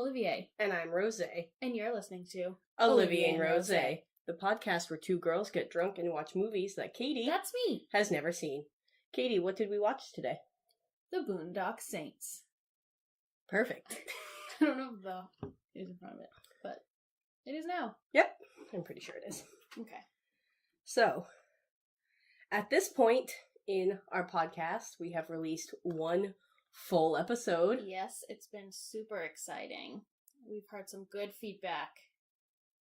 Olivier. And I'm Rosé. And you're listening to Olivier and Rosé, the podcast where two girls get drunk and watch movies that Katie That's me. has never seen. Katie, what did we watch today? The Boondock Saints. Perfect. I don't know if the is in front of it, but it is now. Yep, I'm pretty sure it is. Okay. So, at this point in our podcast, we have released one full episode. Yes, it's been super exciting. We've heard some good feedback.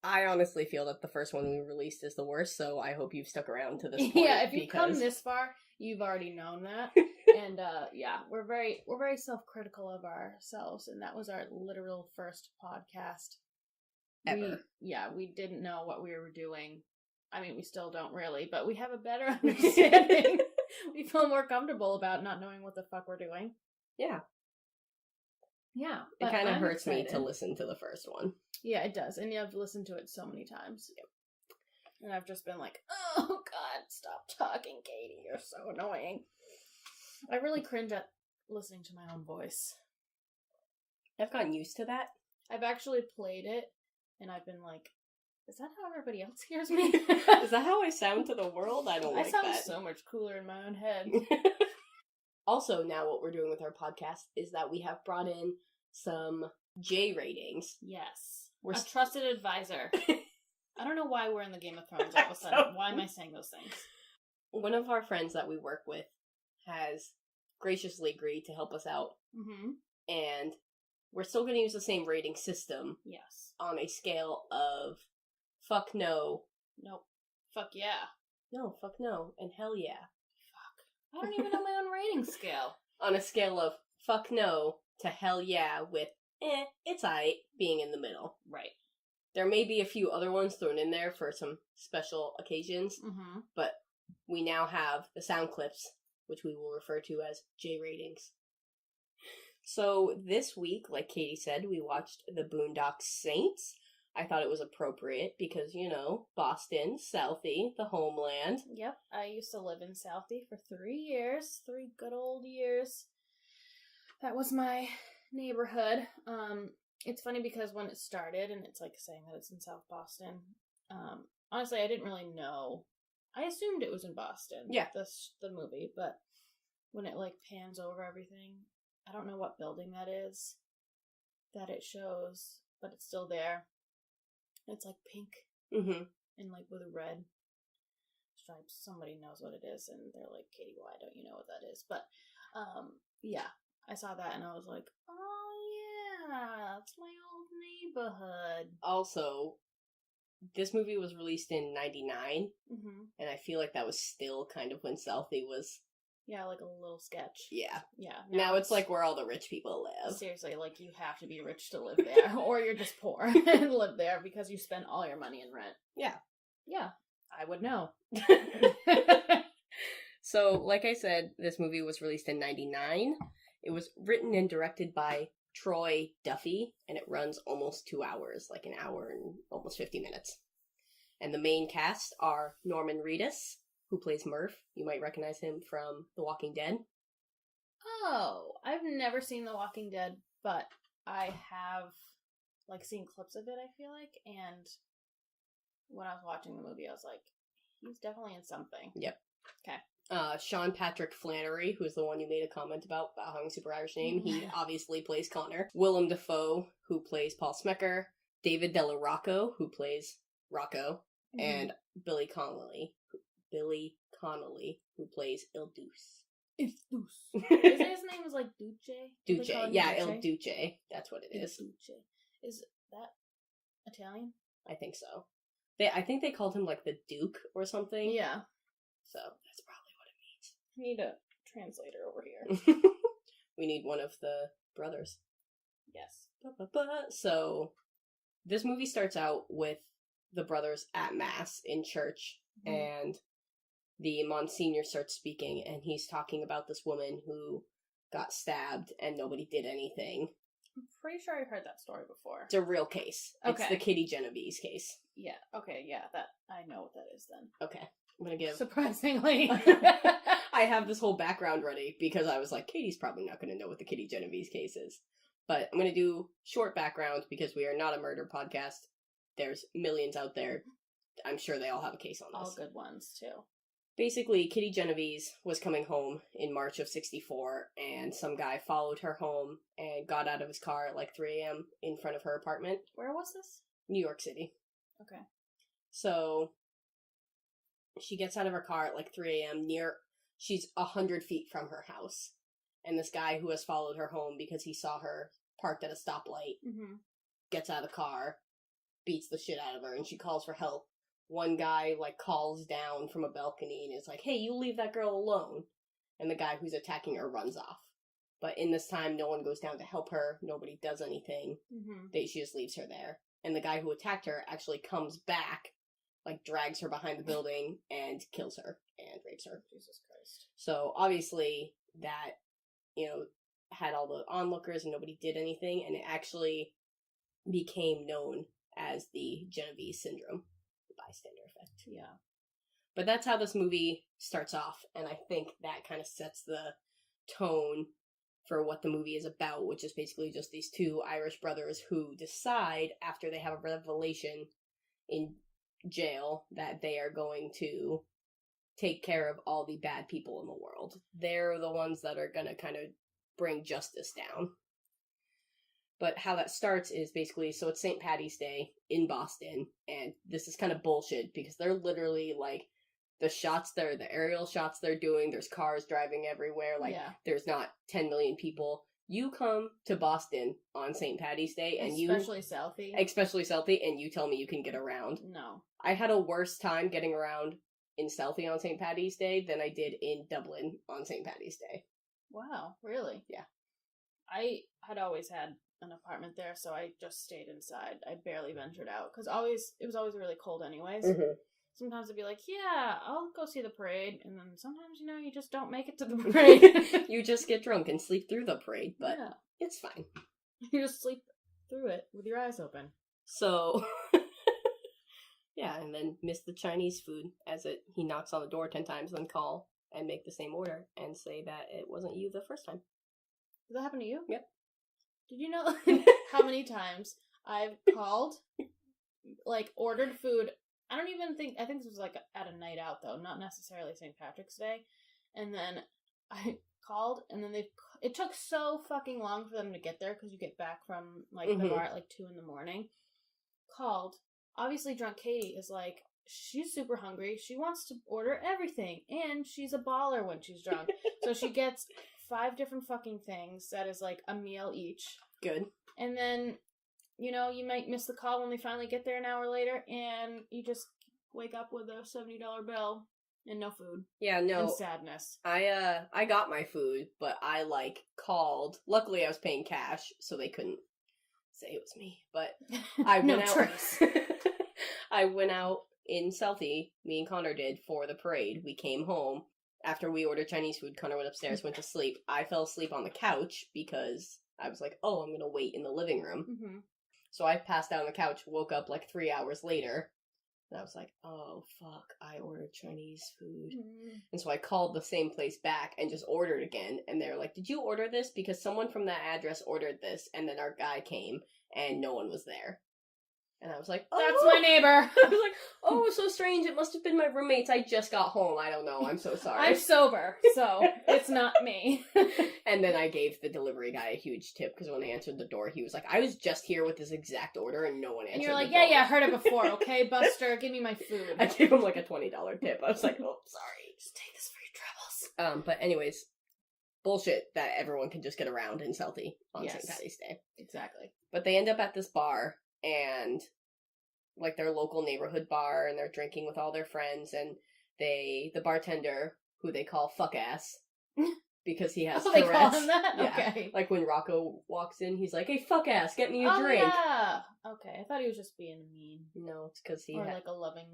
I honestly feel that the first one we released is the worst, so I hope you've stuck around to this point. Yeah, if you've come this far, you've already known that. And yeah, we're very self-critical of ourselves, and that was our literal first podcast ever. We didn't know what we were doing. I mean, we still don't really, but we have a better understanding. We feel more comfortable about not knowing what the fuck we're doing. Yeah. Yeah. It kind of hurts me to listen to the first one. Yeah, it does. And I've listened to it so many times. Yep. And I've just been like, oh god, stop talking, Katie. You're so annoying. I really cringe at listening to my own voice. I've gotten used to that. I've actually played it, and I've been like, is that how everybody else hears me? Is that how I sound to the world? I don't like that. I sound so much cooler in my own head. Also, now what we're doing with our podcast is that we have brought in some J ratings. Yes. We're a trusted advisor. I don't know why we're in the Game of Thrones all of a sudden. Why am I saying those things? One of our friends that we work with has graciously agreed to help us out. Mm-hmm. And we're still going to use the same rating system. Yes. On a scale of fuck no. Nope. Fuck yeah. No, fuck no. And hell yeah. I don't even know my own rating scale. On a scale of fuck no to hell yeah with it's aight being in the middle. Right. There may be a few other ones thrown in there for some special occasions, but we now have the sound clips, which we will refer to as J ratings. So this week, like Katie said, we watched the Boondock Saints. I thought it was appropriate because, you know, Boston, Southie, the homeland. Yep, I used to live in Southie for 3 years. 3 good old years. That was my neighborhood. It's funny because when it started, and it's like saying that it's in South Boston, honestly, I didn't really know. I assumed it was in Boston. Yeah. The movie, but when it like pans over everything, I don't know what building that is that it shows, but it's still there. It's like pink and like with red stripes. Somebody knows what it is, and they're like, Katie, why don't you know what that is? But yeah, I saw that and I was like, oh yeah, that's my old neighborhood. Also, this movie was released in 99, and I feel like that was still kind of when Southie was... Yeah, like a little sketch. Yeah. Yeah. Now it's like where all the rich people live. Seriously, like you have to be rich to live there, or you're just poor and live there because you spend all your money in rent. Yeah. Yeah, I would know. So, like I said, this movie was released in 99. It was written and directed by Troy Duffy, and it runs almost 2 hours, like an hour and almost 50 minutes. And the main cast are Norman Reedus, who plays Murph. You might recognize him from The Walking Dead. Oh, I've never seen The Walking Dead, but I have, like, seen clips of it, I feel like, and when I was watching the movie, I was like, he's definitely in something. Yep. Okay. Sean Patrick Flannery, who's the one you made a comment about having a super Irish name, he obviously plays Connor. Willem Dafoe, who plays Paul Smecker. David Della Rocco, who plays Rocco. And Billy Connolly, who plays Il Duce. Il Duce. His name was like Duce? Duce, yeah, Duce? Il Duce. That's what it is. Duce. Is that Italian? I think so. I think they called him like the Duke or something. Yeah. So that's probably what it means. We need a translator over here. We need one of the brothers. Yes. So this movie starts out with the brothers at Mass in church, and the Monsignor starts speaking, and he's talking about this woman who got stabbed and nobody did anything. I'm pretty sure I've heard that story before. It's a real case. Okay. It's the Kitty Genovese case. Yeah, okay, yeah, that I know what that is then. Okay. I'm gonna give... Surprisingly. I have this whole background ready because I was like, Katie's probably not gonna know what the Kitty Genovese case is. But I'm going to do short background because we are not a murder podcast. There's millions out there. I'm sure they all have a case on this. All good ones, too. Basically, Kitty Genovese was coming home in March of 1964, and some guy followed her home and got out of his car at like 3 a.m. in front of her apartment. Where was this? New York City. Okay. So, she gets out of her car at like 3 a.m. She's 100 feet from her house. And this guy who has followed her home because he saw her parked at a stoplight, gets out of the car, beats the shit out of her, and she calls for help. One guy, like, calls down from a balcony and is like, hey, you leave that girl alone. And the guy who's attacking her runs off. But in this time, no one goes down to help her. Nobody does anything. She just leaves her there. And the guy who attacked her actually comes back, like, drags her behind the building and kills her and rapes her. Jesus Christ. So, obviously, that, had all the onlookers and nobody did anything. And it actually became known as the Genovese syndrome. Bystander effect. Yeah. But that's how this movie starts off, and I think that kind of sets the tone for what the movie is about, which is basically just these two Irish brothers who decide, after they have a revelation in jail, that they are going to take care of all the bad people in the world. They're the ones that are going to kind of bring justice down. But how that starts is basically, so it's St. Paddy's Day in Boston, and this is kind of bullshit, because they're literally, like, the aerial shots they're doing, there's cars driving everywhere, There's not 10 million people. You come to Boston on St. Paddy's Day, and Especially Southie, and you tell me you can get around. No. I had a worse time getting around in Southie on St. Paddy's Day than I did in Dublin on St. Paddy's Day. Wow, really? Yeah. I had always had an apartment there, so I just stayed inside. I barely ventured out, because it was always really cold anyways. Sometimes I'd be like, yeah, I'll go see the parade, and then sometimes, you just don't make it to the parade. You just get drunk and sleep through the parade, but it's fine. You just sleep through it with your eyes open. So, yeah, and then miss the Chinese food he knocks on the door 10 times, then call and make the same order and say that it wasn't you the first time. Did that happen to you? Yep. Did you know how many times I've called, like, ordered food? I think this was, like, at a night out, though, not necessarily St. Patrick's Day. And then I called, and then it took so fucking long for them to get there, because you get back from, like, the bar at, like, 2 a.m. Called. Obviously, drunk Katie is like, she's super hungry. She wants to order everything, and she's a baller when she's drunk. So she gets 5 different fucking things that is like a meal each. Good. And then, you might miss the call when they finally get there an hour later, and you just wake up with a $70 bill and no food. Yeah, no. And sadness. I got my food, but I, called. Luckily, I was paying cash, so they couldn't say it was me. But I went out. Trace. I went out in Southie, me and Connor did, for the parade. We came home. After we ordered Chinese food, Connor went upstairs, went to sleep. I fell asleep on the couch because I was like, I'm going to wait in the living room. So I passed out on the couch, woke up 3 hours later, and I was like, oh, fuck, I ordered Chinese food. And so I called the same place back and just ordered again, and they were like, did you order this? Because someone from that address ordered this, and then our guy came, and no one was there. And I was like, that's my neighbor. I was like, oh, so strange. It must have been my roommates. I just got home. I don't know. I'm so sorry. I'm sober, so it's not me. And then I gave the delivery guy a huge tip, because when they answered the door, he was like, I was just here with this exact order and no one answered. And you're like, the door. yeah, I heard it before. Okay, Buster, give me my food. I gave him a $20 tip. I was like, oh, sorry. Just take this for your troubles. But anyways, bullshit that everyone can just get around in Southie on St. Paddy's Day. Exactly. But they end up at this bar, and their local neighborhood bar, and they're drinking with all their friends, and the bartender, who they call fuck ass, because he has Tourette's. They call him that? Yeah. Okay. When Rocco walks in, he's like, hey, fuck ass, get me a drink. Yeah. Okay, I thought he was just being mean. No, it's because Or a loving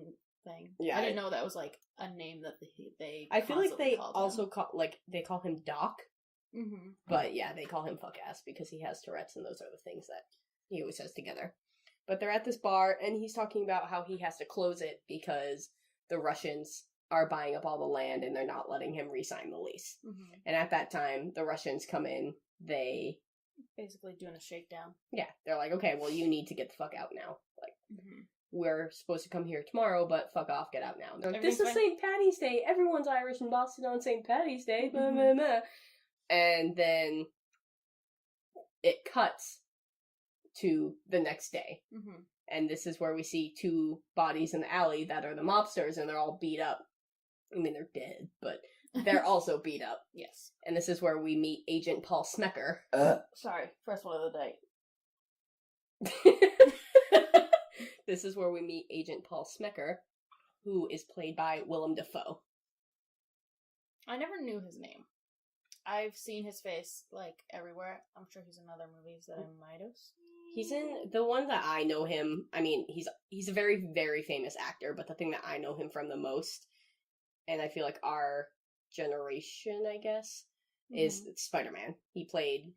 thing. Yeah. I didn't know that was a name that they I feel like they also him. they call him Doc. But yeah, they call him fuck ass because he has Tourette's, and those are the things that he always says together. But they're at this bar, and he's talking about how he has to close it because the Russians are buying up all the land, and they're not letting him re-sign the lease. And at that time, the Russians come in, they Basically doing a shakedown. Yeah, they're like, okay, well, you need to get the fuck out now. Like, we're supposed to come here tomorrow, but fuck off, get out now. They're like, this is St. Patty's Day. Everyone's Irish in Boston on St. Patty's Day. Blah, blah, blah. And then it cuts to the next day. And this is where we see 2 bodies in the alley that are the mobsters, and they're all beat up. I mean, they're dead, but they're also beat up. Yes. And this is where we meet Agent Paul Smecker. Sorry, first one of the day. This is where we meet Agent Paul Smecker, who is played by Willem Dafoe. I never knew his name. I've seen his face, like, everywhere. I'm sure he's in other movies that I might have seen. He's in the one that I know him. I mean, he's a very, very famous actor, but the thing that I know him from the most, and I feel like our generation, I guess, is Spider-Man. He played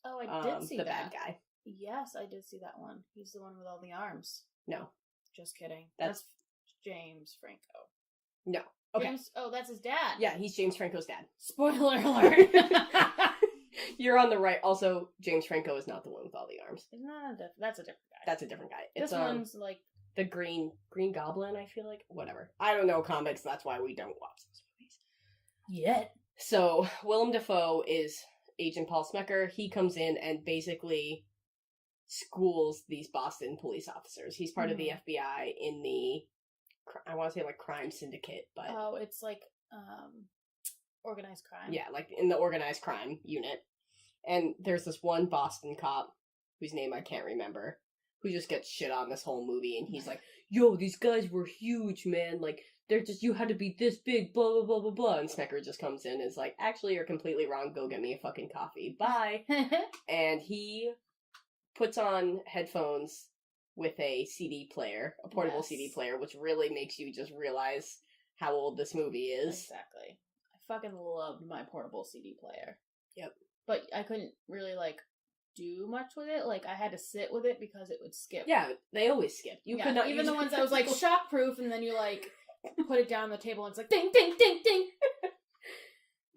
the bad guy. Yes, I did see that one. He's the one with all the arms. No. Just kidding. That's James Franco. No. Okay. That's his dad. Yeah, he's James Franco's dad. Spoiler alert. You're on the right. Also, James Franco is not the one with all the arms. Isn't that that's a different guy. That's a different guy. This one's like the Green Goblin, I feel like. Whatever. I don't know comics, that's why we don't watch those movies. Yet. So, Willem Dafoe is Agent Paul Smecker. He comes in and basically schools these Boston police officers. He's part of the FBI in the, I want to say like crime syndicate, but... Oh, it's like organized crime. Yeah, like in the organized crime unit. And there's this one Boston cop, whose name I can't remember, who just gets shit on this whole movie, and he's like, yo, these guys were huge, man, like, they're just, you had to be this big, blah, blah, blah, blah, blah, and Smecker just comes in and is like, actually, you're completely wrong, go get me a fucking coffee, bye. And he puts on headphones with a CD player, a portable CD player, which really makes you just realize how old this movie is. Exactly. I fucking loved my portable CD player. Yep. But I couldn't really, like, do much with it. Like, I had to sit with it because it would skip. Yeah, they always skip. You could not even use the ones that was, like, shockproof, and then you, like, put it down on the table, and it's like, ding, ding, ding, ding!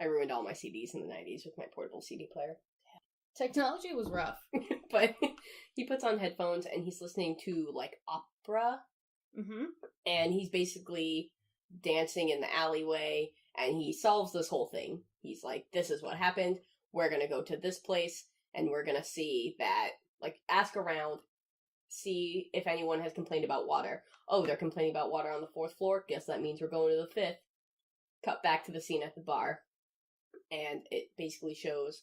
I ruined all my CDs in the 90s with my portable CD player. Technology was rough. But he puts on headphones, and he's listening to, like, opera. Mm-hmm. And he's basically dancing in the alleyway, and he solves this whole thing. He's like, this is what happened. We're gonna go to this place, and we're gonna see that, like, ask around, see if anyone has complained about water. Oh, they're complaining about water on the 4th floor? Guess that means we're going to the 5th. Cut back to the scene at the bar, and it basically shows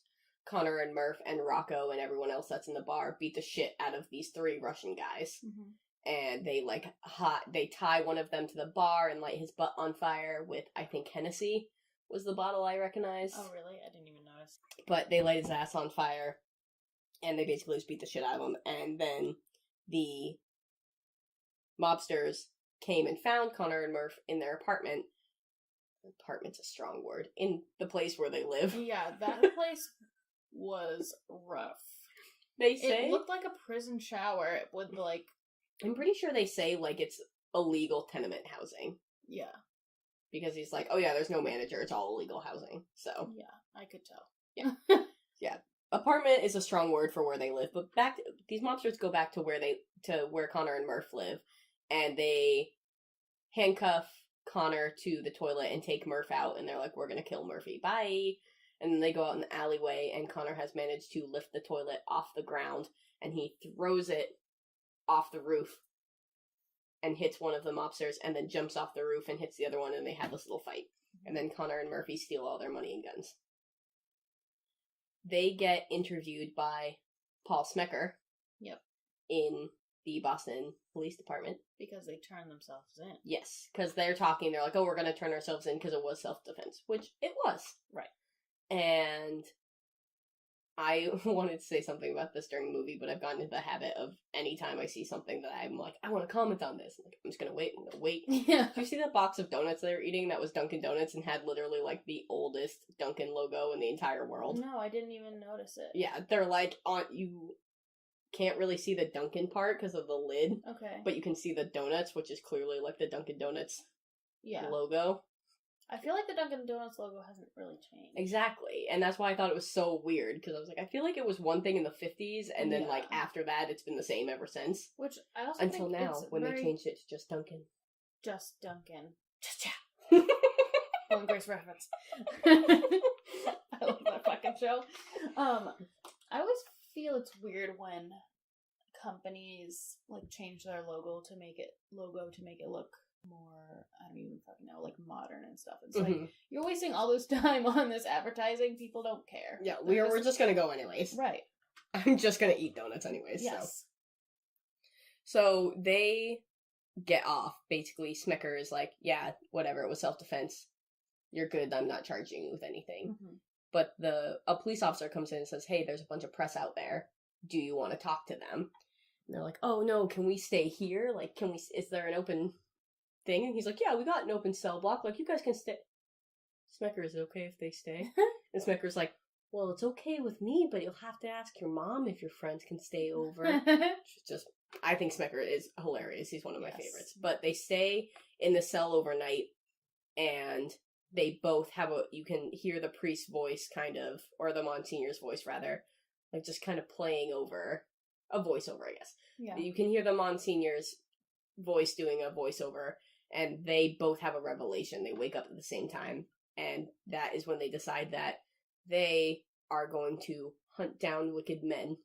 Connor and Murph and Rocco and everyone else that's in the bar beat the shit out of these 3 Russian guys. Mm-hmm. And they, like, they tie one of them to the bar and light his butt on fire with, I think, Hennessy was the bottle I recognized. Oh, really? I didn't even notice. But they light his ass on fire, and they basically just beat the shit out of him. And then the mobsters came and found Connor and Murph in their apartment. Apartment's a strong word. In the place where they live. Yeah, that place was rough. They say... It looked like a prison shower with, like... I'm pretty sure they say, like, it's illegal tenement housing. Yeah. Because he's like, oh yeah, there's no manager, it's all illegal housing. So. Yeah, I could tell. Yeah. Yeah. Apartment is a strong word for where they live, but these mobsters go back to where Connor and Murph live, and they handcuff Connor to the toilet and take Murph out, and they're like, we're gonna kill Murphy, bye! And then they go out in the alleyway, and Connor has managed to lift the toilet off the ground, and he throws it off the roof and hits one of the mobsters, and then jumps off the roof and hits the other one, and they have this little fight. And then Connor and Murphy steal all their money and guns. They get interviewed by Paul Smecker. Yep. In the Boston Police Department. Because they turn themselves in. Yes, because they're talking, they're like, oh, we're going to turn ourselves in because it was self-defense, which it was. Right. And I wanted to say something about this during the movie, but I've gotten into the habit of anytime I see something that I'm like, I want to comment on this. I'm just going to wait. Yeah. Did you see that box of donuts they were eating that was Dunkin' Donuts and had literally, like, the oldest Dunkin' logo in the entire world? No, I didn't even notice it. Yeah, they're like, you can't really see the Dunkin' part because of the lid. Okay. But you can see the donuts, which is clearly, like, the Dunkin' Donuts logo. I feel like the Dunkin' Donuts logo hasn't really changed. Exactly. And that's why I thought it was so weird, because I was like, I feel like it was one thing in the 50s, and then, like, after that, it's been the same ever since. Which I also Until think now, when they changed it to just Dunkin'. Just Dunkin'. Just yeah. Will and Grace reference. I love that fucking show. I always feel it's weird when companies, like, change their logo to make it look more, I don't even fucking know, like, modern and stuff. It's like, you're wasting all this time on this advertising. People don't care. Yeah, we're just gonna go anyways. Right. I'm just gonna eat donuts anyways. Yes. So they get off. Basically, Smecker is like, yeah, whatever, it was self-defense. You're good, I'm not charging you with anything. But a police officer comes in and says, hey, there's a bunch of press out there. Do you want to talk to them? And they're like, oh no, can we stay here? Like, is there an open thing? And he's like, yeah, we got an open cell block. Like, you guys can stay. Smecker, is it okay if they stay? And Smecker's like, well, it's okay with me, but you'll have to ask your mom if your friends can stay over. I think Smecker is hilarious. He's one of my favorites. But they stay in the cell overnight, and they both have you can hear the priest's voice kind of, or the Monsignor's voice rather, like just kind of playing over, a voiceover, I guess. Yeah. You can hear the Monsignor's voice doing a voiceover, and they both have a revelation. They wake up at the same time, and that is when they decide that they are going to hunt down wicked men,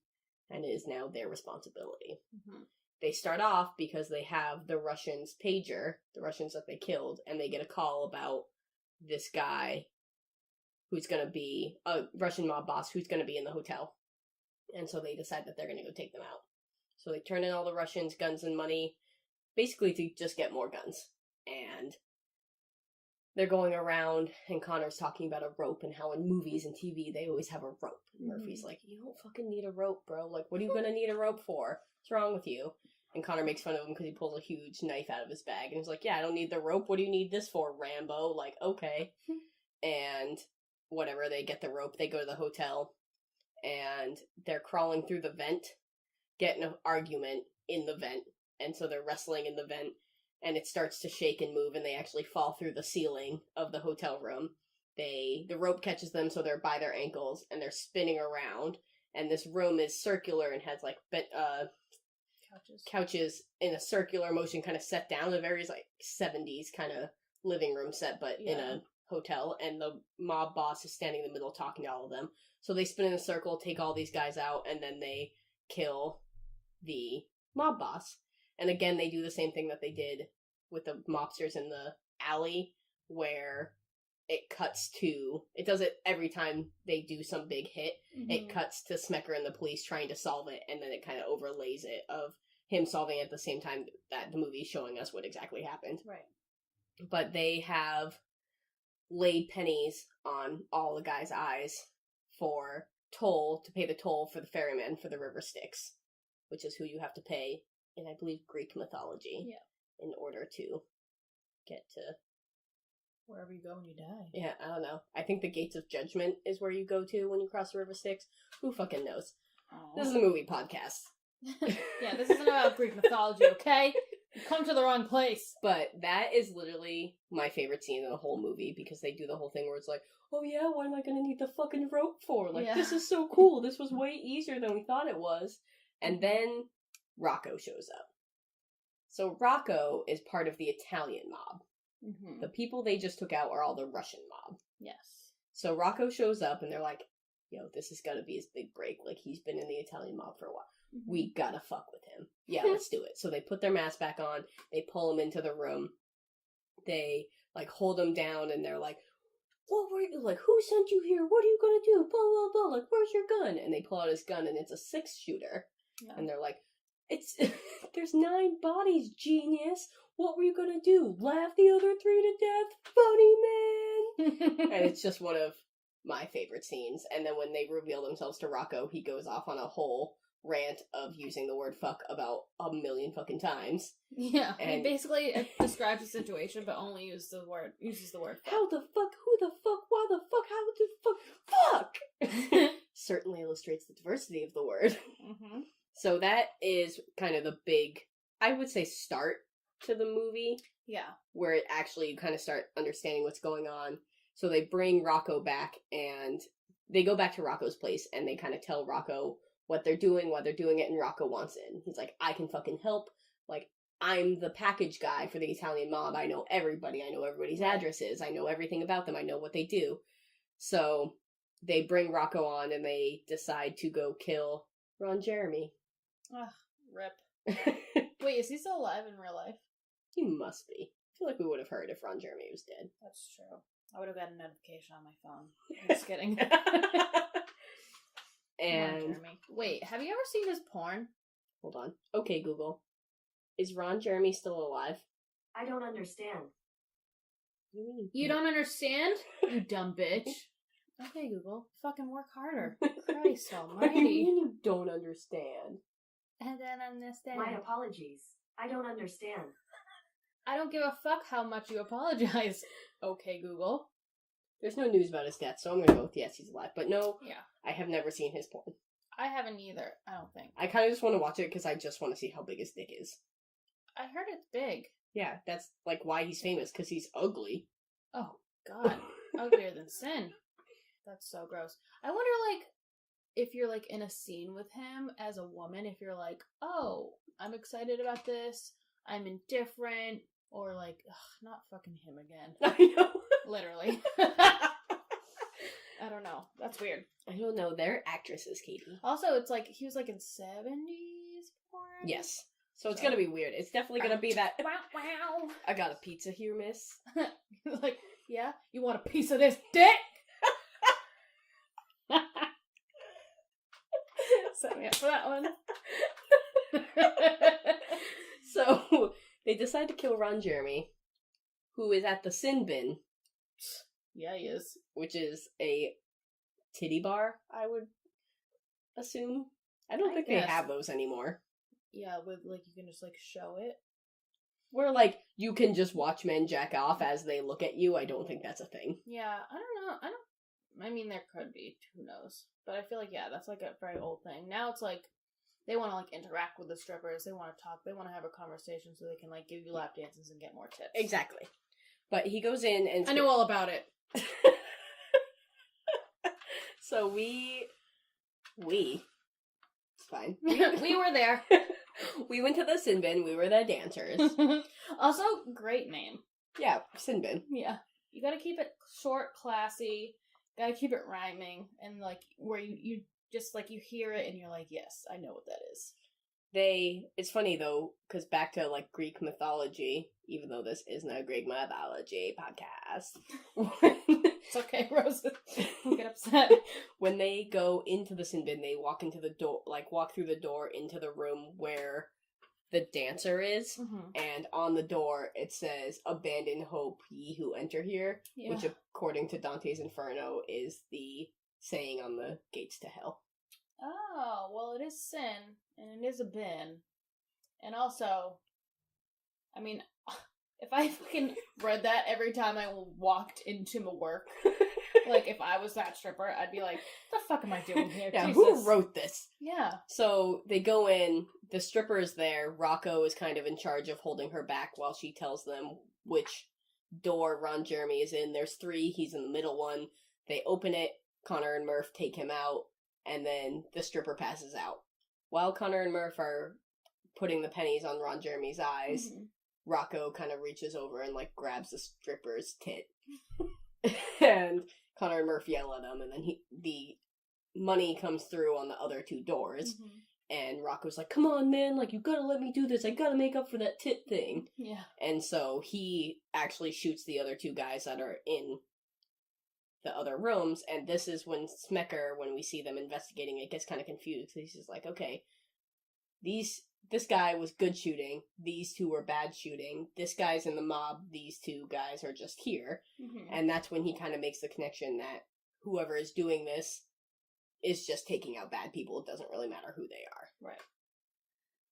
and it is now their responsibility. They start off because they have the Russians' pager, the Russians that they killed, and they get a call about this guy who's going to be a Russian mob boss who's going to be in the hotel. And so they decide that they're going to go take them out. So they turn in all the Russians' guns and money, basically to just get more guns. And they're going around, and Connor's talking about a rope and how in movies and TV they always have a rope. And Murphy's like, you don't fucking need a rope, bro. Like, what are you going to need a rope for? What's wrong with you? And Connor makes fun of him because he pulls a huge knife out of his bag. And he's like, yeah, I don't need the rope. What do you need this for, Rambo? Like, okay. And whatever, they get the rope. They go to the hotel. And they're crawling through the vent, get in an argument in the vent. And so they're wrestling in the vent. And it starts to shake and move. And they actually fall through the ceiling of the hotel room. The rope catches them, so they're by their ankles. And they're spinning around. And this room is circular and has, like, couches in a circular motion kind of set down, a very like 70s kind of living room set, but in a hotel, and the mob boss is standing in the middle talking to all of them. So they spin in a circle, take all these guys out, and then they kill the mob boss. And again, they do the same thing that they did with the mobsters in the alley, where it does it every time they do some big hit. It cuts to Smecker and the police trying to solve it, and then it kind of overlays it of him solving it at the same time that the movie's showing us what exactly happened. Right. But they have laid pennies on all the guys' eyes to pay the toll for the ferryman for the river Styx, which is who you have to pay in, I believe, Greek mythology. Yeah. In order to get to wherever you go when you die. Yeah, I don't know. I think the Gates of Judgment is where you go to when you cross the river Styx. Who fucking knows? Aww. This is a movie podcast. Yeah, this isn't about Greek mythology, okay? You come to the wrong place. But that is literally my favorite scene in the whole movie, because they do the whole thing where it's like, oh yeah, what am I gonna need the fucking rope for? Like, this is so cool. This was way easier than we thought it was. And then Rocco shows up. So Rocco is part of the Italian mob. The people they just took out are all the Russian mob. Yes. So Rocco shows up, and they're like, yo, this is gonna be his big break. Like, he's been in the Italian mob for a while. We gotta fuck with him. Yeah, let's do it. So they put their mask back on, they pull him into the room, they, like, hold him down, and they're like, what were you, like, who sent you here? What are you gonna do? Blah, blah, blah, like, where's your gun? And they pull out his gun, and it's a 6-shooter. Yeah. And they're like, there's 9 bodies, genius. What were you gonna do? Laugh the other 3 to death? Funny man! And it's just one of my favorite scenes. And then when they reveal themselves to Rocco, he goes off on a whole rant of using the word fuck about 1,000,000 fucking times. Yeah, and he basically describes the situation, but only uses the word fuck. How the fuck? Who the fuck? Why the fuck? How the fuck? Fuck! Certainly illustrates the diversity of the word. So that is kind of the big, I would say, start to the movie. Yeah. Where it actually you kind of start understanding what's going on. So they bring Rocco back, and they go back to Rocco's place, and they kind of tell Rocco what they're doing, why they're doing it, and Rocco wants in. He's like, I can fucking help. Like, I'm the package guy for the Italian mob. I know everybody. I know everybody's addresses. I know everything about them. I know what they do. So they bring Rocco on, and they decide to go kill Ron Jeremy. Ugh, rip. Wait, is he still alive in real life? He must be. I feel like we would have heard if Ron Jeremy was dead. That's true. I would have got a notification on my phone. I'm just kidding. And wait, have you ever seen his porn? Hold on. Okay, Google. Is Ron Jeremy still alive? I don't understand. You don't understand? You dumb bitch. Okay, Google. Fucking work harder. Christ almighty. What do you mean you don't understand? I don't understand. My apologies. I don't understand. I don't give a fuck how much you apologize. Okay, Google. There's no news about his death, so I'm gonna go with yes, he's alive. But no, yeah, I have never seen his porn. I haven't either, I don't think. I kind of just want to watch it because I just want to see how big his dick is. I heard it's big. Yeah, that's like why he's famous, because he's ugly. Oh, God. Uglier than sin. That's so gross. I wonder, like, if you're, like, in a scene with him as a woman, if you're like, oh, I'm excited about this, I'm indifferent, or like, ugh, not fucking him again. I know. Literally. I don't know. That's weird. I don't know. They're actresses, Katie. Also, it's like, he was like in 70s porn? Yes. So it's gonna be weird. It's definitely gonna be that, wow. I got a pizza here, miss. Like, yeah? You want a piece of this dick? Set me up for that one. So, they decide to kill Ron Jeremy, who is at the Sin Bin. Yeah, he is. Which is a titty bar, I would assume. I don't think they have those anymore. Yeah, with, like, you can just, like, show it. Where, like, you can just watch men jack off as they look at you. I don't think that's a thing. Yeah, I don't know. I mean, there could be. Who knows? But I feel like, yeah, that's, like, a very old thing. Now it's, like, they want to, like, interact with the strippers. They want to talk. They want to have a conversation so they can, like, give you lap dances and get more tips. Exactly. But he goes in and... I know all about it. So we... It's fine. We were there. We went to the Sin Bin. We were the dancers. Also, great name. Yeah, Sin Bin. Yeah. You gotta keep it short, classy. Gotta keep it rhyming. And, like, where you just, like, you hear it and you're like, yes, I know what that is. It's funny, though, because back to, like, Greek mythology, even though this isn't a Greek mythology podcast. It's okay, Rose. Don't get upset. When they go into the Sin Bin, they walk into the door, like, walk through the door into the room where the dancer is, and on the door it says, "Abandon hope, ye who enter here," which, according to Dante's Inferno, is the saying on the gates to hell. Oh, well, it is sin, and it is a bin. And also, I mean, if I fucking read that every time I walked into my work, like, if I was that stripper, I'd be like, what the fuck am I doing here? Yeah, Jesus. who wrote this? Yeah. So, they go in, the stripper is there, Rocco is kind of in charge of holding her back while she tells them which door Ron Jeremy is in. There's 3, he's in the middle one. They open it, Connor and Murph take him out, and then the stripper passes out. While Connor and Murph are putting the pennies on Ron Jeremy's eyes, Rocco kind of reaches over and, like, grabs the stripper's tit. And Connor and Murph yell at him, and then the money comes through on the other 2 doors. And Rocco's like, come on, man, like, you gotta let me do this. I gotta make up for that tit thing. Yeah. And so he actually shoots the other 2 guys that are in the other rooms, and this is when Smecker, when we see them investigating it, gets kind of confused. He's just like, okay, this guy was good shooting, these 2 were bad shooting, this guy's in the mob, these 2 guys are just here. And that's when he kind of makes the connection that whoever is doing this is just taking out bad people. It doesn't really matter who they are. Right.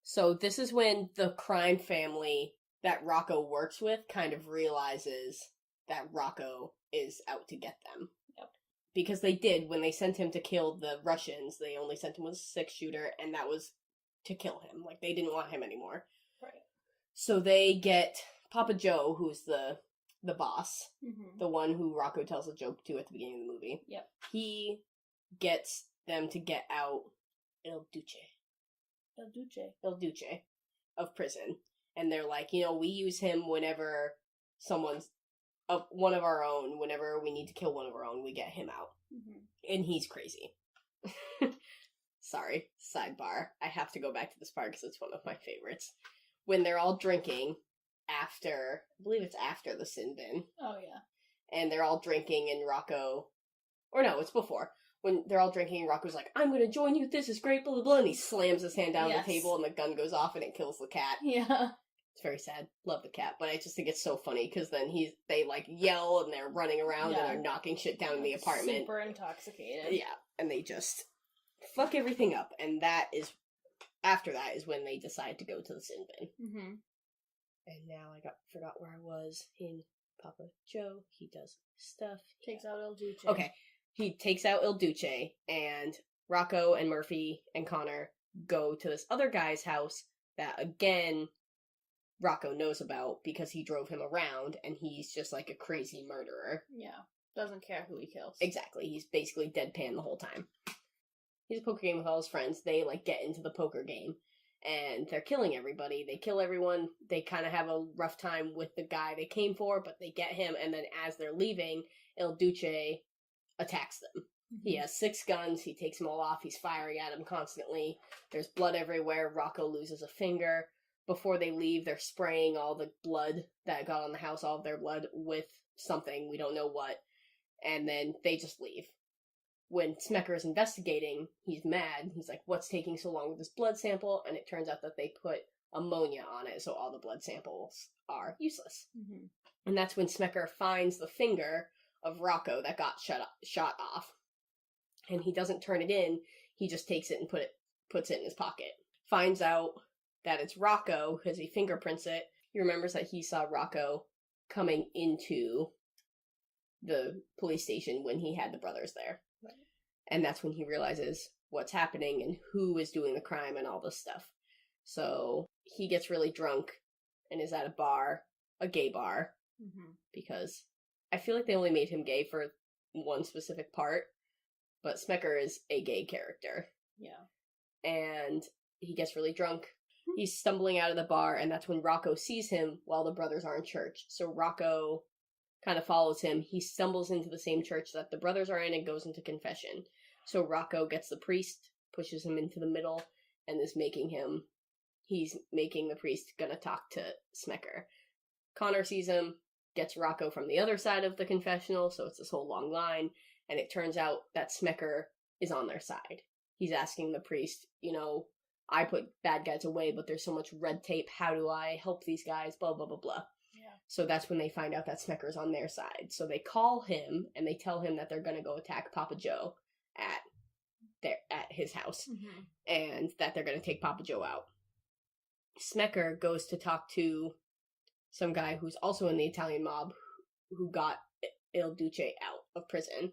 So this is when the crime family that Rocco works with kind of realizes that Rocco is out to get them. Yep. Because they did, when they sent him to kill the Russians, they only sent him with a 6-shooter, and that was to kill him. Like, they didn't want him anymore. Right. So they get Papa Joe, who's the boss, the one who Rocco tells a joke to at the beginning of the movie. Yep. He gets them to get out Il Duce of prison. And they're like, we use him whenever someone's one of our own, whenever we need to kill one of our own, we get him out. And he's crazy. Sorry, sidebar. I have to go back to this part because it's one of my favorites. When they're all drinking after, I believe it's after the sin bin. Oh, yeah. And they're all drinking and Rocco, or no, it's before. When they're all drinking, Rocco's like, I'm going to join you, this is great, blah, blah, blah. And he slams his hand down on the table and the gun goes off and it kills the cat. Yeah. It's very sad. Love the cat. But I just think it's so funny because then they like yell and they're running around and they're knocking shit down in the apartment. Super intoxicated. Yeah. And they just fuck everything up. And after that is when they decide to go to the sin bin. And now I forgot where I was in Papa Joe. He does stuff. Takes out Il Duce. Okay. He takes out Il Duce, and Rocco and Murphy and Connor go to this other guy's house that, again, Rocco knows about because he drove him around, and he's just like a crazy murderer. Yeah. Doesn't care who he kills. Exactly. He's basically deadpan the whole time. He's a poker game with all his friends. They, get into the poker game, and they're killing everybody. They kill everyone. They kind of have a rough time with the guy they came for, but they get him, and then as they're leaving, Il Duce attacks them. He has 6 guns. He takes them all off. He's firing at them constantly. There's blood everywhere. Rocco loses a finger. Before they leave, they're spraying all the blood that got on the house, all of their blood, with something. We don't know what. And then they just leave. When Smecker is investigating, he's mad. He's like, what's taking so long with this blood sample? And it turns out that they put ammonia on it, so all the blood samples are useless. And that's when Smecker finds the finger of Rocco that got shot off. And he doesn't turn it in, he just takes it and puts it in his pocket. Finds out that it's Rocco because he fingerprints it. He remembers that he saw Rocco coming into the police station when he had the brothers there. Right. And that's when he realizes what's happening and who is doing the crime and all this stuff. So he gets really drunk and is at a bar, a gay bar, because I feel like they only made him gay for one specific part, but Smecker is a gay character. Yeah. And he gets really drunk. He's stumbling out of the bar, and that's when Rocco sees him while the brothers are in church. So Rocco kind of follows him. He stumbles into the same church that the brothers are in and goes into confession. So Rocco gets the priest, pushes him into the middle, and he's making the priest gonna talk to Smecker. Connor sees him, gets Rocco from the other side of the confessional, so it's this whole long line, and it turns out that Smecker is on their side. He's asking the priest, I put bad guys away, but there's so much red tape, how do I help these guys, blah, blah, blah, blah. Yeah. So that's when they find out that Smecker's on their side. So they call him, and they tell him that they're gonna go attack Papa Joe at his house, and that they're gonna take Papa Joe out. Smecker goes to talk to some guy who's also in the Italian mob who got Il Duce out of prison.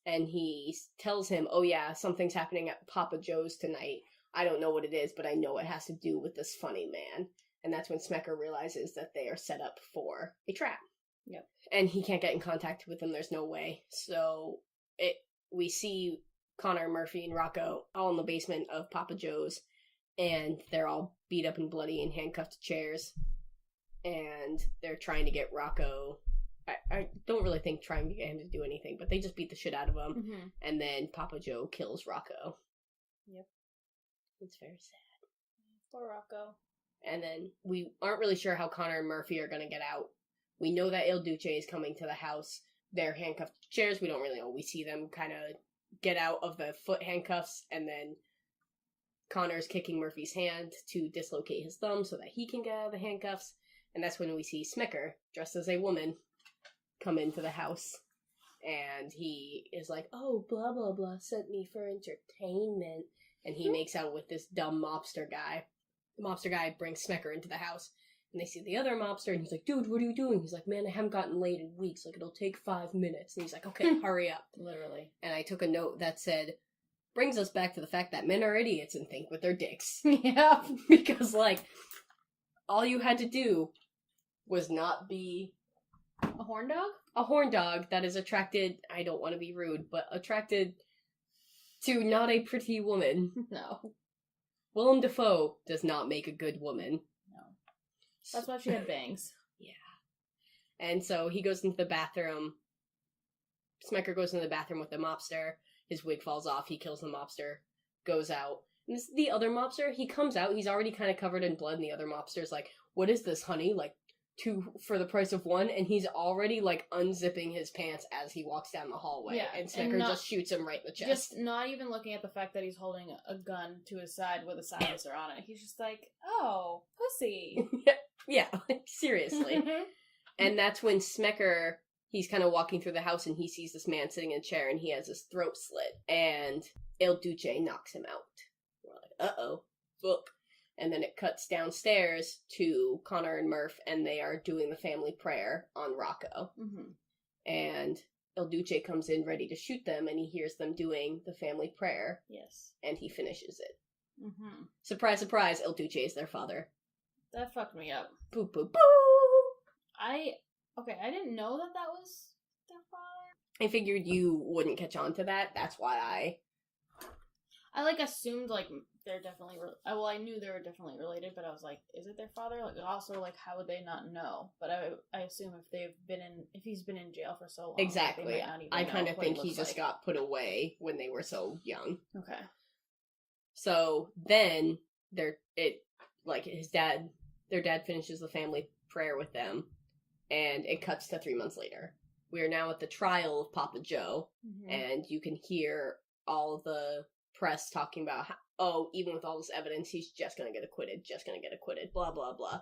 And he tells him, oh yeah, something's happening at Papa Joe's tonight. I don't know what it is, but I know it has to do with this funny man. And that's when Smecker realizes that they are set up for a trap. Yep. And he can't get in contact with them. There's no way. So we see Connor, Murphy, and Rocco all in the basement of Papa Joe's. And they're all beat up and bloody and handcuffed to chairs. And they're trying to get Rocco... I don't really think trying to get him to do anything, but they just beat the shit out of him. And then Papa Joe kills Rocco. Yep. It's very sad. Poor Rocco. And then we aren't really sure how Connor and Murphy are going to get out. We know that Il Duce is coming to the house. They're handcuffed to chairs. We don't really know. We see them kind of get out of the foot handcuffs, and then Connor's kicking Murphy's hand to dislocate his thumb so that he can get out of the handcuffs. And that's when we see Smecker, dressed as a woman, come into the house. And he is like, oh, blah, blah, blah, sent me for entertainment. And he makes out with this dumb mobster guy. The mobster guy brings Smecker into the house. And they see the other mobster, and he's like, dude, what are you doing? He's like, man, I haven't gotten laid in weeks. Like, it'll take 5 minutes. And he's like, okay, hurry up. Literally. And I took a note that said, brings us back to the fact that men are idiots and think with their dicks. Yeah. Because, all you had to do was not be a horn dog? A horn dog that is attracted, I don't want to be rude, but attracted to not a pretty woman. No. Willem Dafoe does not make a good woman. No. That's why she had bangs. Yeah. And so he goes into the bathroom. Smecker goes into the bathroom with the mobster. His wig falls off. He kills the mobster. Goes out. And this, the other mobster, he comes out. He's already kind of covered in blood. And the other mobster's like, what is this, honey? Like, 2 for the price of 1. And he's already, like, unzipping his pants as he walks down the hallway. Yeah, and Smecker just shoots him right in the chest. Just not even looking at the fact that he's holding a gun to his side with a silencer on it. He's just like, oh, pussy. Yeah, seriously. And that's when Smecker, he's kind of walking through the house and he sees this man sitting in a chair and he has his throat slit. And Il Duce knocks him out. We're like, uh-oh, look. And then it cuts downstairs to Connor and Murph, and they are doing the family prayer on Rocco. Mm-hmm. And Il Duce comes in ready to shoot them, and he hears them doing the family prayer. Yes. And he finishes it. Mm-hmm. Surprise, surprise, Il Duce is their father. That fucked me up. Boo, boo, boo! I didn't know that was their father. I figured you wouldn't catch on to that. That's why I like, assumed, like, they're definitely... I knew they were definitely related, but I was like, is it their father? Like, also, like, how would they not know? But I assume if he's been in jail for so long... Exactly. I kind of think he just got put away when they were so young. Okay. So, then, their dad finishes the family prayer with them, and it cuts to 3 months later. We are now at the trial of Papa Joe, and you can hear all the press talking about how, even with all this evidence, he's just gonna get acquitted, blah, blah, blah.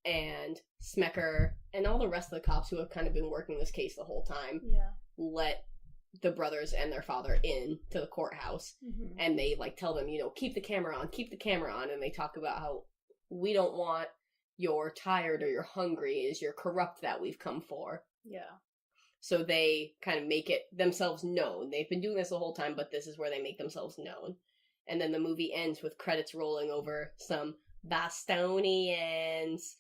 And Smecker and all the rest of the cops who have kind of been working this case the whole time let the brothers and their father in to the courthouse. And they, like, tell them, keep the camera on, and they talk about how we don't want you're tired or you're hungry, is you're corrupt that we've come for. Yeah. So they kind of make it themselves known. They've been doing this the whole time, but this is where they make themselves known. And then the movie ends with credits rolling over some Bostonians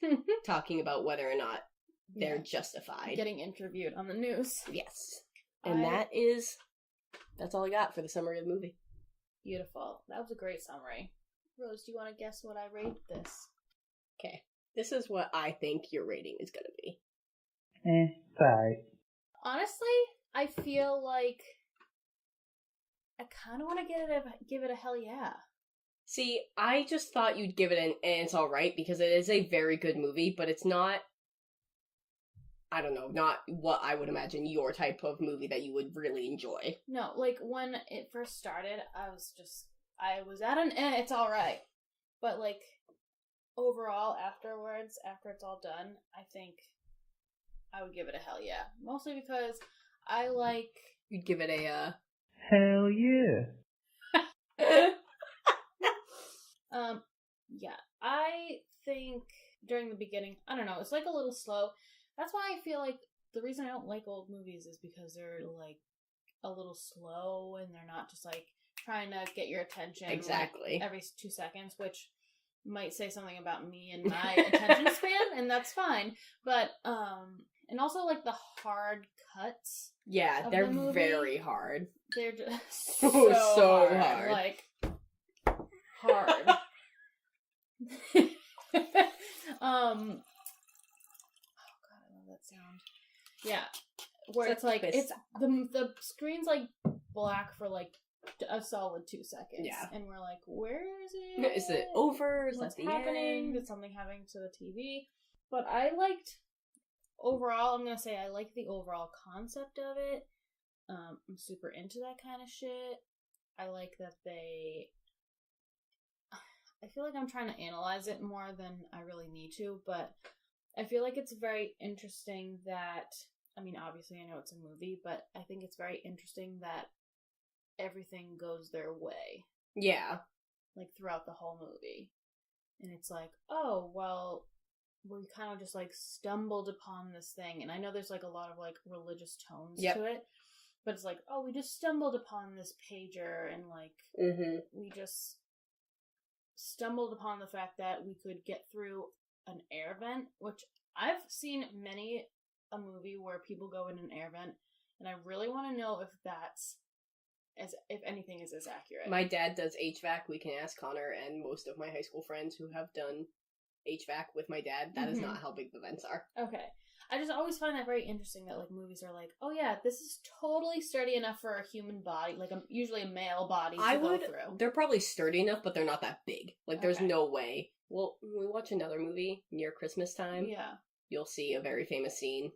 talking about whether or not they're justified. Getting interviewed on the news. Yes. And that's all I got for the summary of the movie. Beautiful. That was a great summary. Rose, do you want to guess what I rate this? Okay. This is what I think your rating is going to be. 5. Honestly, I feel like I kind of want to give it a hell yeah. See, I just thought you'd give it an and it's alright because it is a very good movie, but it's not, I don't know, not what I would imagine your type of movie that you would really enjoy. No, like when it first started, I was at an it's alright. But like overall afterwards, after it's all done, I think I would give it a hell yeah. Mostly because I like... You'd give it a, hell yeah. Yeah. I think during the beginning, I don't know, it's like a little slow. That's why I feel like the reason I don't like old movies is because they're like a little slow and they're not just like trying to get your attention exactly like, every 2 seconds, which might say something about me and my attention span, and that's fine. But and also like the hard cuts. Yeah, they're very hard. They're just so hard. Like hard. Oh god, I love that sound. Yeah, where it's like it's the screen's like black for like a solid 2 seconds. Yeah, and we're like, where is it? Is it over? What's happening? Did something happen to the TV? But I liked overall. I'm gonna say I like the overall concept of it. I'm super into that kind of shit. I like that I feel like I'm trying to analyze it more than I really need to, but I feel like it's very interesting that, I mean, obviously I know it's a movie, but I think it's very interesting that everything goes their way. Yeah. Like, throughout the whole movie. And it's like, oh, well, we kind of just, like, stumbled upon this thing. And I know there's, like, a lot of, like, religious tones to it. But it's like, oh, we just stumbled upon this pager and, like, we just stumbled upon the fact that we could get through an air vent, which I've seen many a movie where people go in an air vent, and I really want to know if that's if anything is as accurate. My dad does HVAC. We can ask Connor and most of my high school friends who have done HVAC with my dad. That is not how big the vents are. Okay. I just always find that very interesting that, like, movies are like, oh yeah, this is totally sturdy enough for a human body, like, usually a male body to go through. They're probably sturdy enough, but they're not that big. Like, there's no way. Well, when we watch another movie near Christmas time, you'll see a very famous scene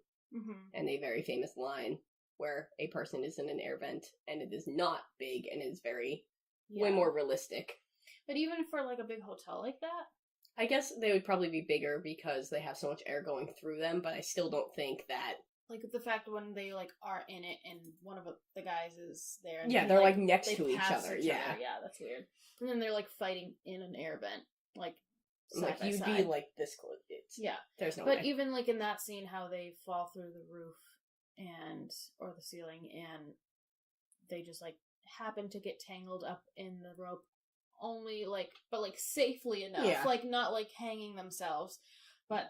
and a very famous line where a person is in an air vent, and it is not big, and it is very, way more realistic. But even for, like, a big hotel like that? I guess they would probably be bigger because they have so much air going through them, but I still don't think that... Like, the fact when they, like, are in it, and one of the guys is there. And they're, like, next to each other. Yeah, that's weird. And then they're, like, fighting in an air vent, like, like, you'd be, like, this close. There's no way. But even, like, in that scene, how they fall through the roof or the ceiling, and they just, like, happen to get tangled up in the rope only, like, but, like, safely enough, like, not, like, hanging themselves, but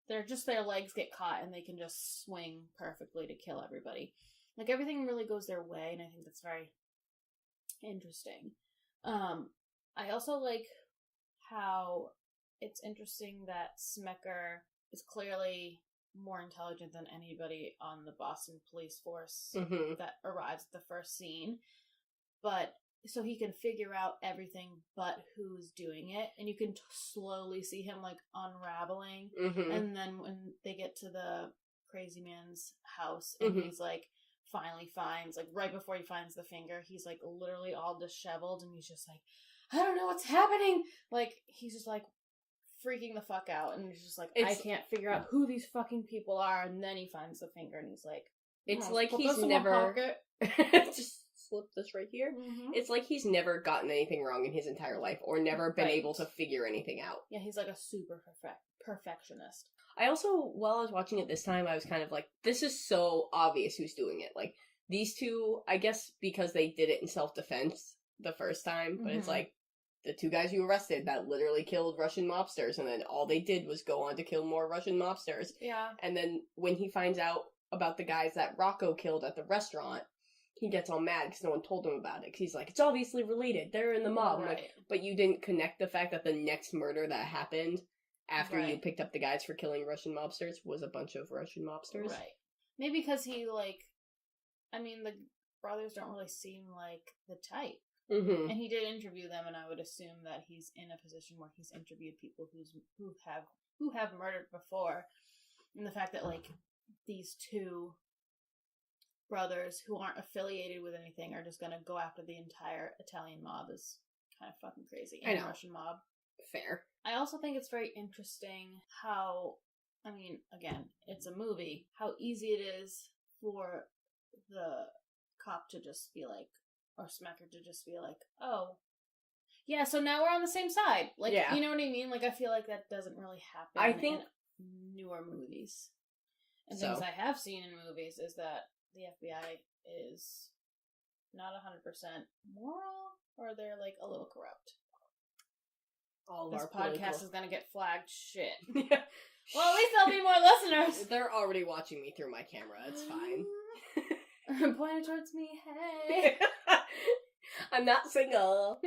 they're just, their legs get caught, and they can just swing perfectly to kill everybody. Like, everything really goes their way, and I think that's very interesting. I also like how it's interesting that Smecker is clearly more intelligent than anybody on the Boston police force that arrives at the first scene. But, so he can figure out everything but who's doing it. And you can slowly see him, like, unraveling. And then when they get to the crazy man's house, and he's, like, finally finds, like, right before he finds the finger, he's, like, literally all disheveled, and he's just like, I don't know what's happening! Like, he's just, like, freaking the fuck out, and he's just like, I can't figure out who these fucking people are, and then he finds the finger, and he's like, it's like he's never... just slip this right here. It's like he's never gotten anything wrong in his entire life, or never been able to figure anything out. Yeah, he's like a super perfectionist. I also, while I was watching it this time, I was kind of like, this is so obvious who's doing it. Like, these two, I guess because they did it in self-defense the first time, but it's like, the two guys you arrested that literally killed Russian mobsters, and then all they did was go on to kill more Russian mobsters. Yeah. And then when he finds out about the guys that Rocco killed at the restaurant, he gets all mad because no one told him about it. Because he's like, it's obviously related. They're in the mob. Right. Like, but you didn't connect the fact that the next murder that happened after you picked up the guys for killing Russian mobsters was a bunch of Russian mobsters. Right. Maybe because he, like, I mean, the brothers don't really seem like the type. And he did interview them, and I would assume that he's in a position where he's interviewed people who have murdered before. And the fact that, like, these two brothers who aren't affiliated with anything are just gonna go after the entire Italian mob is kind of fucking crazy. And Russian mob. Fair. I also think it's very interesting how, I mean, again, it's a movie, how easy it is for the cop to just be like, or Smecker to just be like, oh, yeah, so now we're on the same side. Like, you know what I mean? Like, I feel like that doesn't really happen in newer movies. And things I have seen in movies is that the FBI is not 100% moral, or they're, like, a little corrupt. This podcast is gonna get flagged shit. Well, at least there'll be more listeners. They're already watching me through my camera. It's fine. Pointed towards me, hey. I'm not single.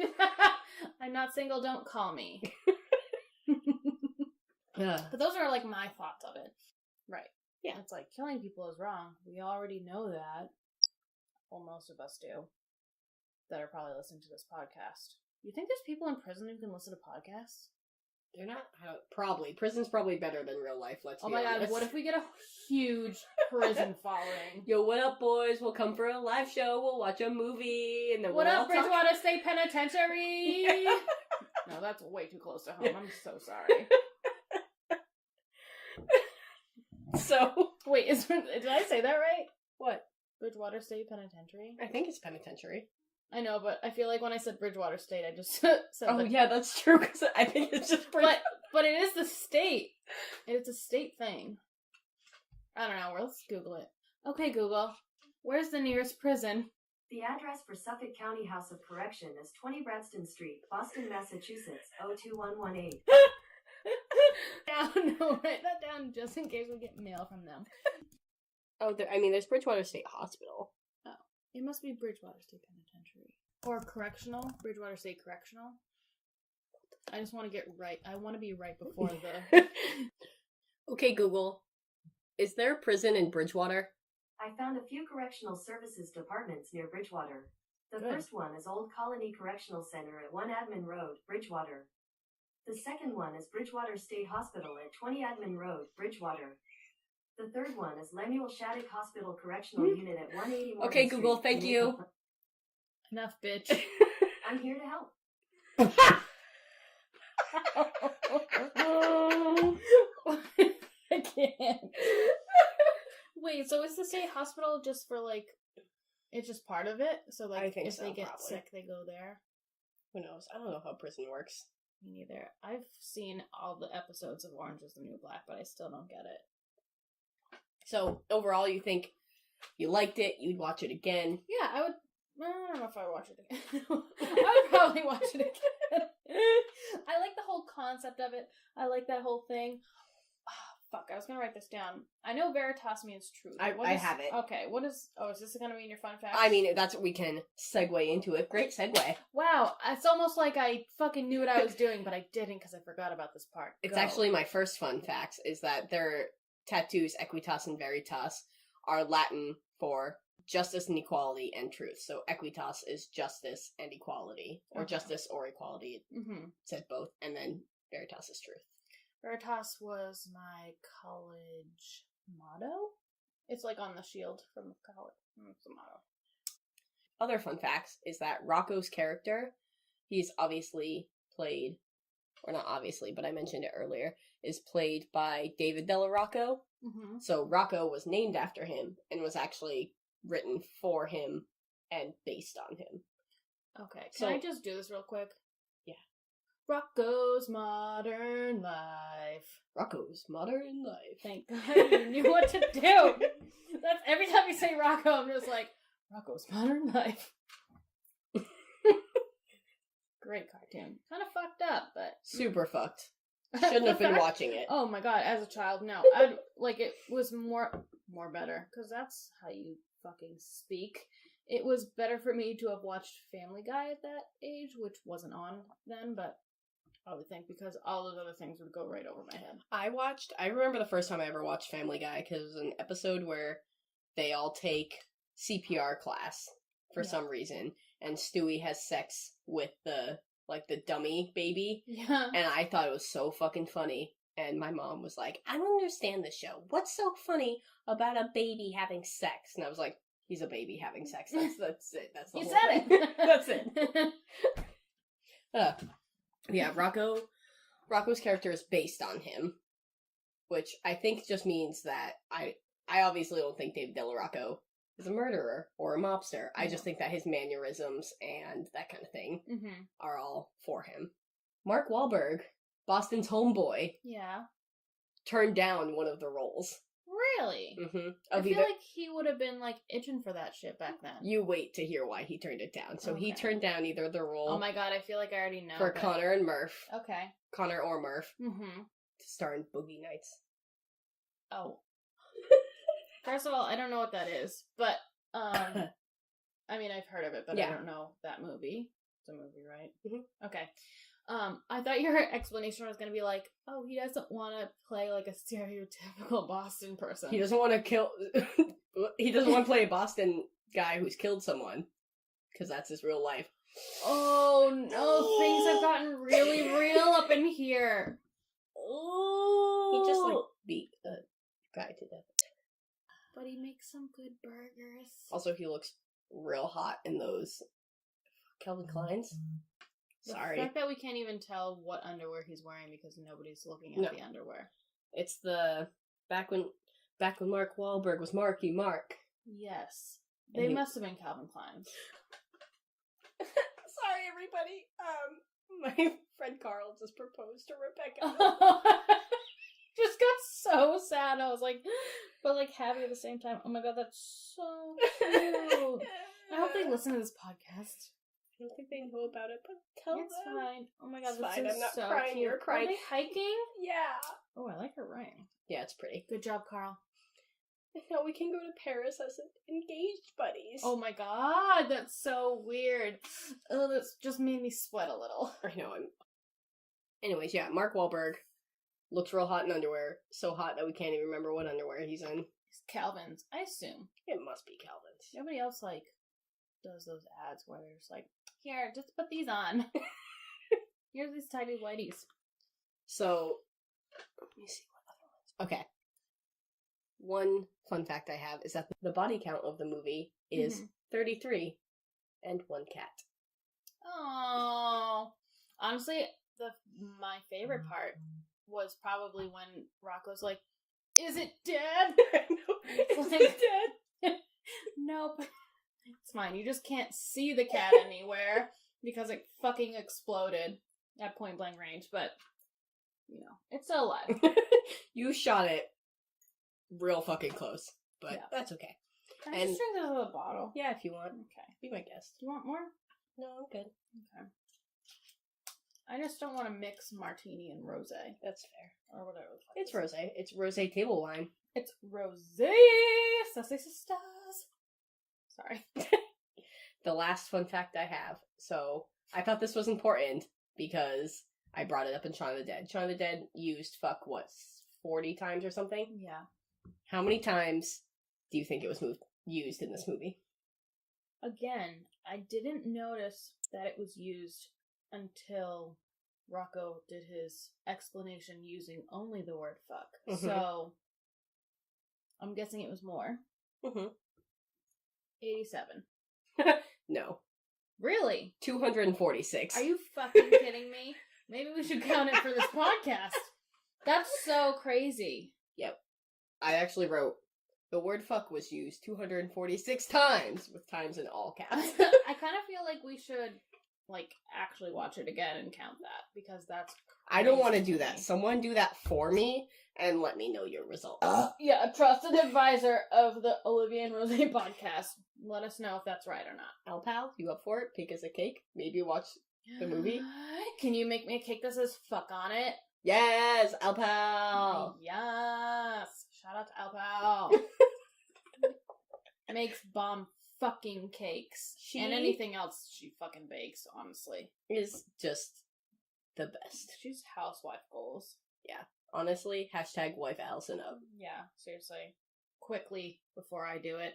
I'm not single, don't call me. But those are, like, my thoughts of it. Right. Yeah. It's like, killing people is wrong. We already know that. Well, most of us do. That are probably listening to this podcast. You think there's people in prison who can listen to podcasts? They're not, probably. Prison's probably better than real life, let's be honest. Oh my god, what if we get a huge prison following? Yo, what up, boys? We'll come for a live show, we'll watch a movie, and then what up, Bridgewater State Penitentiary? No, that's way too close to home. I'm so sorry. So... Wait, did I say that right? What? Bridgewater State Penitentiary? I think it's penitentiary. I know, but I feel like when I said Bridgewater State, I just said yeah, that's true, because I think it's just But it is the state. It's a state thing. I don't know, let's Google it. Okay, Google. Where's the nearest prison? The address for Suffolk County House of Correction is 20 Bradston Street, Boston, Massachusetts, 02118. No, write that down just in case we get mail from them. Oh, there's Bridgewater State Hospital. Oh, it must be Bridgewater State Penitentiary. Or Correctional. Bridgewater State Correctional. I just want to get right. I want to be right before the... Okay, Google. Is there a prison in Bridgewater? I found a few correctional services departments near Bridgewater. The Good. first one is Old Colony Correctional Center at 1 Admin Road, Bridgewater. The second one is Bridgewater State Hospital at 20 Admin Road, Bridgewater. The third one is Lemuel Shattuck Hospital Correctional Unit at 180 Morgan Okay, Street. Google, thank you. Enough, bitch. I'm here to help. I can't. Wait, so is the state hospital just for, like, it's just part of it? So, like, I think if so, they get probably. sick, they go there? Who knows? I don't know how prison works. Me neither. I've seen all the episodes of Orange is the New Black, but I still don't get it. So, overall, you think you liked it, you'd watch it again? Yeah, I would... I don't know if I would watch it again. I would probably watch it again. I like the whole concept of it. I like that whole thing. Fuck, I was gonna write this down. I know Veritas means truth. I have it. Okay, what is... Oh, is this gonna be in your fun fact? I mean, that's what we can segue into it. Great segue. Wow, it's almost like I fucking knew what I was doing, but I didn't because I forgot about this part. It's Go. actually my first fun fact, is that their tattoos, Equitas and Veritas, are Latin for justice and equality and truth. So Equitas is justice and equality, or Okay. justice or equality. Mm-hmm. It said both, and then Veritas is truth. Veritas was my college motto. It's like on the shield from college. It's the motto. Other fun facts is that Rocco's character, he's obviously played, or not obviously, but I mentioned it earlier, is played by David Della Rocco. Mm-hmm. So Rocco was named after him and was actually written for him and based on him. Okay, So- can I just do this real quick? Yeah. Rocco's Modern Life. Rocco's Modern Life. Thank God you knew what to do. That's every time you say Rocco, I'm just like, Rocco's Modern Life. Great cartoon. Kind of fucked up, but Super fucked. Shouldn't have been watching it. Oh my god, as a child, no. I'd like it was more better, because that's how you fucking speak. It was better for me to have watched Family Guy at that age, which wasn't on then, but I would think because all those other things would go right over my head. I remember the first time I ever watched Family Guy, because it was an episode where they all take CPR class for some reason, and Stewie has sex with the dummy baby. Yeah. And I thought it was so fucking funny. And my mom was like, I don't understand this show. What's so funny about a baby having sex? And I was like, he's a baby having sex. That's it. That's the You whole said thing. it. That's it. Yeah, Rocco's character is based on him, which I think just means that I obviously don't think David Della Rocco is a murderer or a mobster. I just think that his mannerisms and that kind of thing Mm-hmm. are all for him. Mark Wahlberg, Boston's homeboy, Yeah. turned down one of the roles. Really? Mm-hmm. I feel like he would have been like itching for that shit back then. You wait to hear why he turned it down. So he Okay. turned down either the role Oh my god, I feel like I already know. for but- Connor and Murph, Okay. Connor or Murph, Mm-hmm. to star in Boogie Nights. Oh. First of all, I don't know what that is, but I mean I've heard of it, but Yeah. I don't know that movie. It's a movie, right? Mhm. Okay. I thought your explanation was gonna be like, oh, he doesn't want to play like a stereotypical Boston person. He doesn't want to kill. He doesn't want to play a Boston guy who's killed someone, because that's his real life. Oh no, things have gotten really real up in here. He just beat a guy to death. But he makes some good burgers. Also, he looks real hot in those Calvin Kleins. The Sorry, fact that we can't even tell what underwear he's wearing because nobody's looking at No. the underwear. it's the back when Mark Wahlberg was Marky Mark. Yes. And They he- must have been Calvin Klein's. Sorry, everybody. My friend Carl just proposed to Rebecca. Just got so sad. I was like, but like happy at the same time. Oh my god, that's so cute. I hope they listen to this podcast. I don't think they know about it, but tell It's them. fine. Oh my god, It's this fine. is I'm not so crying. cute. You're crying. Are they hiking? Yeah. Oh, I like her ring. Yeah, it's pretty. Good job, Carl. Now we can go to Paris as engaged buddies. Oh my god, that's so weird. Oh, that's just made me sweat a little. I know. Anyways, yeah, Mark Wahlberg looks real hot in underwear. So hot that we can't even remember what underwear he's in. It's Calvin's, I assume. It must be Calvin's. Nobody else, like, does those ads where they're just like, here, just put these on. Here's these tiny whiteys. So, let me see what other ones. Okay. One fun fact I have is that the body count of the movie is 33 and 1 cat. Oh, honestly, my favorite part was probably when Rocco's like, "Is it dead?" No, is it dead? Nope. It's fine. You just can't see the cat anywhere because it fucking exploded at point blank range. But you know, it's still alive. You shot it real fucking close, but Yeah. that's okay. Can I just drink this out of the bottle? Yeah, if you want. Okay. Be my guest. Do you want more? No, I'm good. Okay. I just don't want to mix martini and rosé. That's fair. Or whatever. It's rosé. It's rosé table wine. It's rosé. Sassy sisters. Sorry. The last fun fact I have. So, I thought this was important because I brought it up in Shaun of the Dead. Shaun of the Dead used fuck, what, 40 times or something? Yeah. How many times do you think it was used in this movie? Again, I didn't notice that it was used until Rocco did his explanation using only the word fuck. Mhm. So, I'm guessing it was more. 87. No. Really? 246. Are you fucking kidding me? Maybe we should count it for this podcast. That's so crazy. Yep. I actually wrote, the word fuck was used 246 times, with times in all caps. I kind of feel like we should, like, actually watch it again and count that, because that's crazy. I don't want to do that. Someone do that for me, and let me know your results. Yeah, a trusted advisor of the Olivia and Rose podcast. Let us know if that's right or not. Al Pal, you up for it? Pink as a cake? Maybe watch the movie? Can you make me a cake that says fuck on it? Yes! Al Pal! Yes! Shout out to Al Pal. Makes bomb fucking cakes. And anything else she fucking bakes, honestly. Is just the best. She's housewife goals. Yeah. Honestly, hashtag wife Allison up. Yeah, seriously. Quickly, before I do it.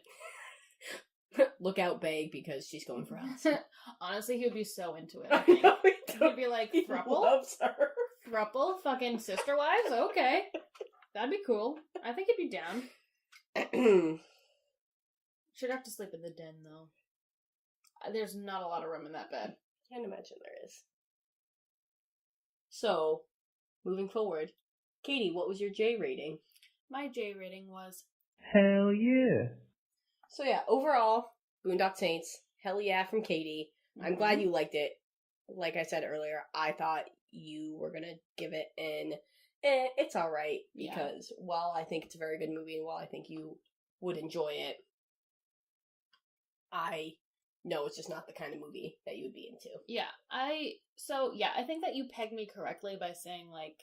Look out, Bag, because she's going for Allison. Honestly, he would be so into it, I think. He'd be like, He thruple? loves her. Thruple? Fucking sister wives? Okay. That'd be cool. I think he'd be down. Should have to sleep in the den, though. There's not a lot of room in that bed. Can't imagine there is. So, moving forward, Katie, what was your J rating? My J rating was... Hell yeah. So yeah, overall, Boondock Saints, hell yeah from Katie. I'm glad you liked it. Like I said earlier, I thought you were gonna give it an it's alright, because while I think it's a very good movie and while I think you would enjoy it, I know it's just not the kind of movie that you would be into. Yeah, I think that you pegged me correctly by saying, like,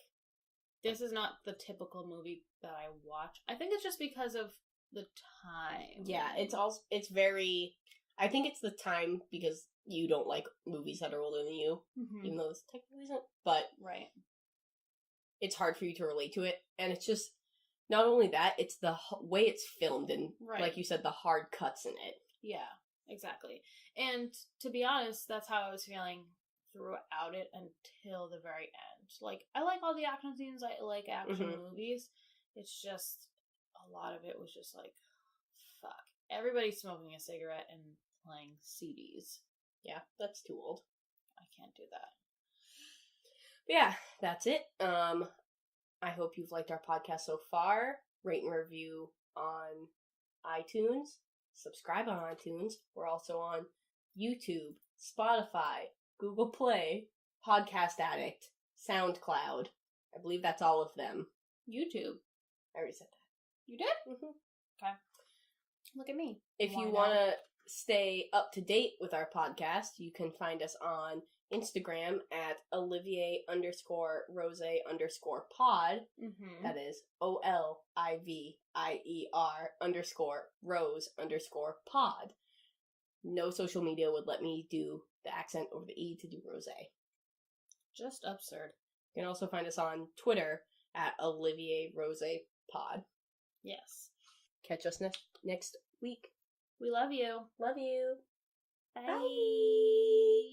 this is not the typical movie that I watch. I think it's just because of the time. Yeah, it's very, I think it's the time because you don't like movies that are older than you, even though this technically isn't, but right. It's hard for you to relate to it, and it's just, not only that, it's the way it's filmed, and like you said, the hard cuts in it. Yeah, exactly. And to be honest, that's how I was feeling throughout it until the very end. Like, I like all the action scenes, I like action movies, it's just, a lot of it was just like, fuck. Everybody's smoking a cigarette and playing CDs. Yeah, that's too old. I can't do that. But yeah, that's it. I hope you've liked our podcast so far. Rate and review on iTunes. Subscribe on iTunes. We're also on YouTube, Spotify, Google Play, Podcast Addict, SoundCloud. I believe that's all of them. YouTube. I already said that. You did? Okay. Look at me. If Why you not? want to stay up to date with our podcast, you can find us on Instagram at Olivier_Rose_pod. That is OLIVIER_Rose_pod. No social media would let me do the accent over the E to do Rose. Just absurd. You can also find us on Twitter at OlivierRosePod. Yes. Catch us next week. We love you. Love you. Bye.